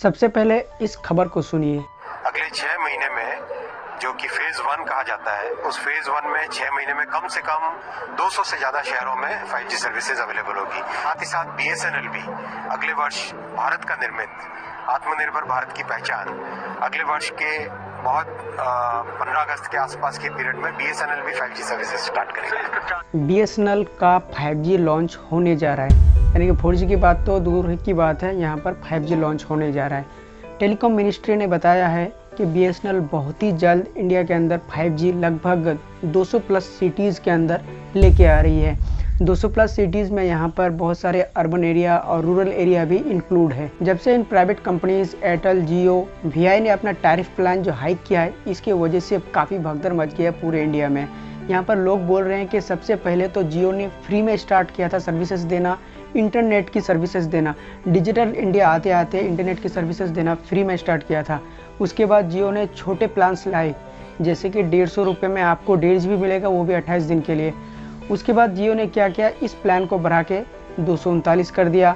सबसे पहले इस खबर को सुनिए। अगले 6 महीने में जो कि फेज 1 कहा जाता है, उस फेज 1 में 6 महीने में कम से कम 200 से ज्यादा शहरों में 5G सर्विसेज अवेलेबल होगी। साथ ही साथ BSNL भी अगले वर्ष भारत का निर्मित आत्मनिर्भर भारत की पहचान अगले वर्ष के 15 अगस्त के आसपास के पीरियड में BSNL भी 5G सर्विसेज स्टार्ट करेगा। BSNL का 5G लॉन्च होने जा रहा है, यानी कि 4G की बात तो दूर की बात है, यहाँ पर 5G लॉन्च होने जा रहा है। टेलीकॉम मिनिस्ट्री ने बताया है कि BSNL बहुत ही जल्द इंडिया के अंदर 5G लगभग 200 प्लस सिटीज़ के अंदर लेके आ रही है। 200 प्लस सिटीज़ में यहाँ पर बहुत सारे अर्बन एरिया और रूरल एरिया भी इंक्लूड है। जब से in private companies Airtel, Jio, VI ने अपना टैरिफ प्लान जो हाइक किया है, इसकी वजह से काफ़ी भगदड़ मच गया है पूरे इंडिया में। यहाँ पर लोग बोल रहे हैं कि सबसे पहले तो जियो ने फ्री में स्टार्ट किया था सर्विसेज देना, इंटरनेट की सर्विसेज देना। डिजिटल इंडिया आते आते इंटरनेट की सर्विसेज देना फ्री में स्टार्ट किया था। उसके बाद जियो ने छोटे प्लान्स लाए, जैसे कि 150 रुपये में आपको 1.5 GB मिलेगा, वो भी 28 दिन के लिए। उसके बाद जियो ने क्या किया, इस प्लान को बढ़ा के 239 कर दिया।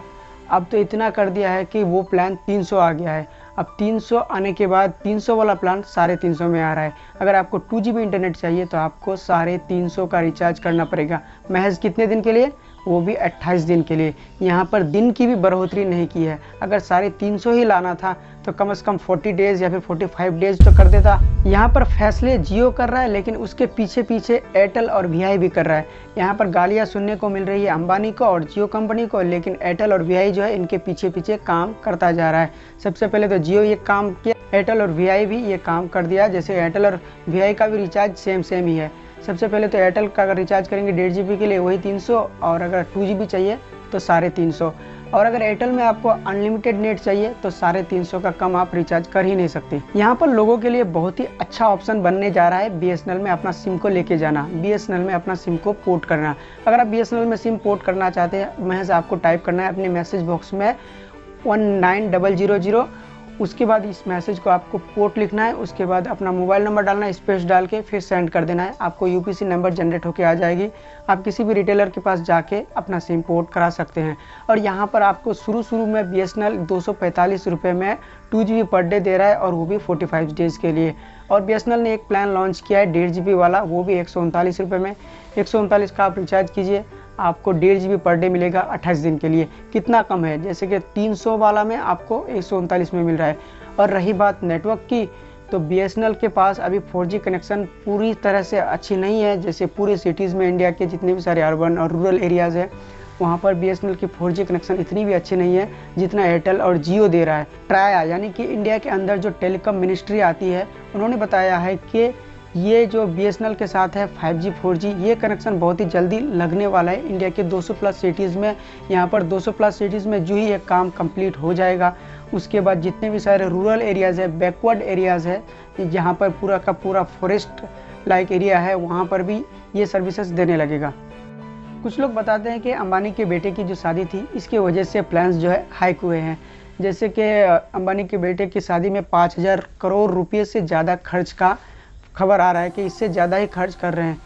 अब तो इतना कर दिया है कि वो प्लान 300 आ गया है। अब 300 आने के बाद 300 वाला प्लान 350 में आ रहा है। अगर आपको 2 GB इंटरनेट चाहिए तो आपको 350 का रिचार्ज करना पड़ेगा। महज कितने दिन के लिए? वो भी 28 दिन के लिए। यहाँ पर दिन की भी बढ़ोतरी नहीं की है। अगर 350 ही लाना था तो कम से कम 40 डेज़ या फिर 45 डेज़ तो कर देता। यहाँ पर फैसले जियो कर रहा है, लेकिन उसके पीछे पीछे एयरटेल और VI भी कर रहा है। यहाँ पर गालियाँ सुनने को मिल रही है अंबानी को और जियो कंपनी को, लेकिन एयरटेल और VI जो है इनके पीछे पीछे काम करता जा रहा है। सबसे पहले तो जियो ये काम किया, एयरटेल और VI भी ये काम कर दिया। जैसे एयरटेल और VI का भी रिचार्ज सेम ही है। सबसे पहले तो एयरटेल का अगर रिचार्ज करेंगे 1.5 GB के लिए वही 300, और अगर 2 GB चाहिए तो 350, और अगर एयरटेल में आपको अनलिमिटेड नेट चाहिए तो 350 का कम आप रिचार्ज कर ही नहीं सकते। यहाँ पर लोगों के लिए बहुत ही अच्छा ऑप्शन बनने जा रहा है BSNL में अपना सिम को लेके जाना, BSNL में अपना सिम को पोर्ट करना। अगर आप BSNL में सिम पोर्ट करना चाहते हैं, महज आपको टाइप करना है अपने मैसेज बॉक्स में 19000, उसके बाद इस मैसेज को आपको पोर्ट लिखना है। उसके बाद अपना मोबाइल नंबर डालना है, स्पेस डाल के फिर सेंड कर देना है। आपको UPC नंबर जनरेट होके आ जाएगी। आप किसी भी रिटेलर के पास जाके अपना सिम पोर्ट करा सकते हैं। और यहाँ पर आपको शुरू में BSNL 245 रुपये में 2 GB पर डे दे रहा है, और वो भी 45 डेज़ के लिए। और BSNL ने एक प्लान लॉन्च किया है 1.5 GB वाला, वो भी 139 रुपये में। 139 का आप रिचार्ज कीजिए, आपको 1.5 GB पर डे मिलेगा 28 दिन के लिए। कितना कम है, जैसे कि 300 वाला में आपको 139 में मिल रहा है। और रही बात नेटवर्क की, तो BSNL के पास अभी 4G कनेक्शन पूरी तरह से अच्छी नहीं है। जैसे पूरे सिटीज़ में इंडिया के जितने भी सारे अर्बन और रूरल एरियाज़ है, वहाँ पर BSNL की 4G कनेक्शन इतनी भी अच्छी नहीं है जितना एयरटेल और जियो दे रहा है। ट्राया यानी कि इंडिया के अंदर जो टेलीकॉम मिनिस्ट्री आती है, उन्होंने बताया है कि ये जो BSNL के साथ है 5G 4G, ये कनेक्शन बहुत ही जल्दी लगने वाला है इंडिया के 200 प्लस सिटीज़ में। यहाँ पर 200 प्लस सिटीज़ में जो ही ये काम कंप्लीट हो जाएगा, उसके बाद जितने भी सारे रूरल एरियाज़ है, बैकवर्ड एरियाज़ है, जहाँ पर पूरा का पूरा फॉरेस्ट लाइक एरिया है, वहाँ पर भी ये सर्विसेज देने लगेगा। कुछ लोग बताते हैं कि अंबानी के बेटे की जो शादी थी, इसकी वजह से प्लान्स जो है हाइक हुए हैं। जैसे कि अंबानी के बेटे की शादी में 5000 करोड़ रुपये से ज़्यादा खर्च का खबर आ रहा है कि इससे ज़्यादा ही खर्च कर रहे हैं।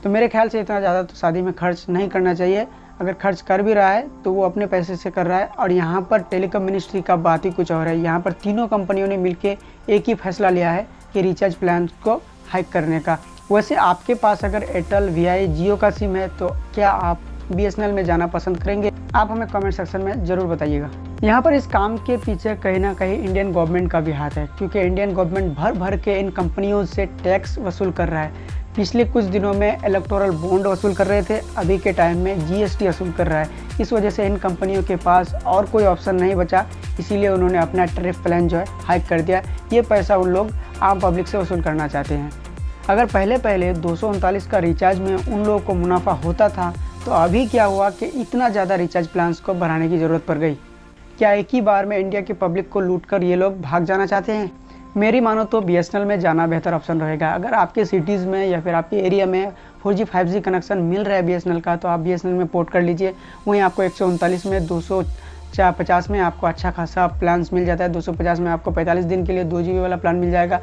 तो मेरे ख्याल से इतना ज़्यादा तो शादी में खर्च नहीं करना चाहिए। अगर खर्च कर भी रहा है तो वो अपने पैसे से कर रहा है। और यहाँ पर टेलीकॉम मिनिस्ट्री का बात ही कुछ और है। यहाँ पर तीनों कंपनियों ने मिलकर एक ही फैसला लिया है कि रिचार्ज प्लान को हाइक करने का। वैसे आपके पास अगर एयरटेल, VI, जियो का सिम है तो क्या आप BSNL में जाना पसंद करेंगे? आप हमें कमेंट सेक्शन में ज़रूर बताइएगा। यहाँ पर इस काम के पीछे कहीं ना कहीं इंडियन गवर्नमेंट का भी हाथ है, क्योंकि इंडियन गवर्नमेंट भर के इन कंपनियों से टैक्स वसूल कर रहा है। पिछले कुछ दिनों में इलेक्टोरल बॉन्ड वसूल कर रहे थे, अभी के टाइम में GST वसूल कर रहा है। इस वजह से इन कंपनियों के पास और कोई ऑप्शन नहीं बचा, इसीलिए उन्होंने अपना टैरिफ प्लान जो है हाइक कर दिया। ये पैसा उन लोग आम पब्लिक से वसूल करना चाहते हैं। अगर पहले 239 का रिचार्ज में उन लोगों को मुनाफा होता था, तो अभी क्या हुआ कि इतना ज़्यादा रिचार्ज प्लान्स को बढ़ाने की ज़रूरत पड़ गई। क्या एक ही बार में इंडिया की पब्लिक को लूट कर ये लोग भाग जाना चाहते हैं? मेरी मानो तो BSNL में जाना बेहतर ऑप्शन रहेगा। अगर आपके सिटीज़ में या फिर आपके एरिया में 4G 5G कनेक्शन मिल रहा है BSNL का, तो आप BSNL में पोर्ट कर लीजिए। वहीं आपको 139 में 250 में आपको अच्छा खासा प्लान्स मिल जाता है। 250 में आपको 45 दिन के लिए 2 GB वाला प्लान मिल जाएगा।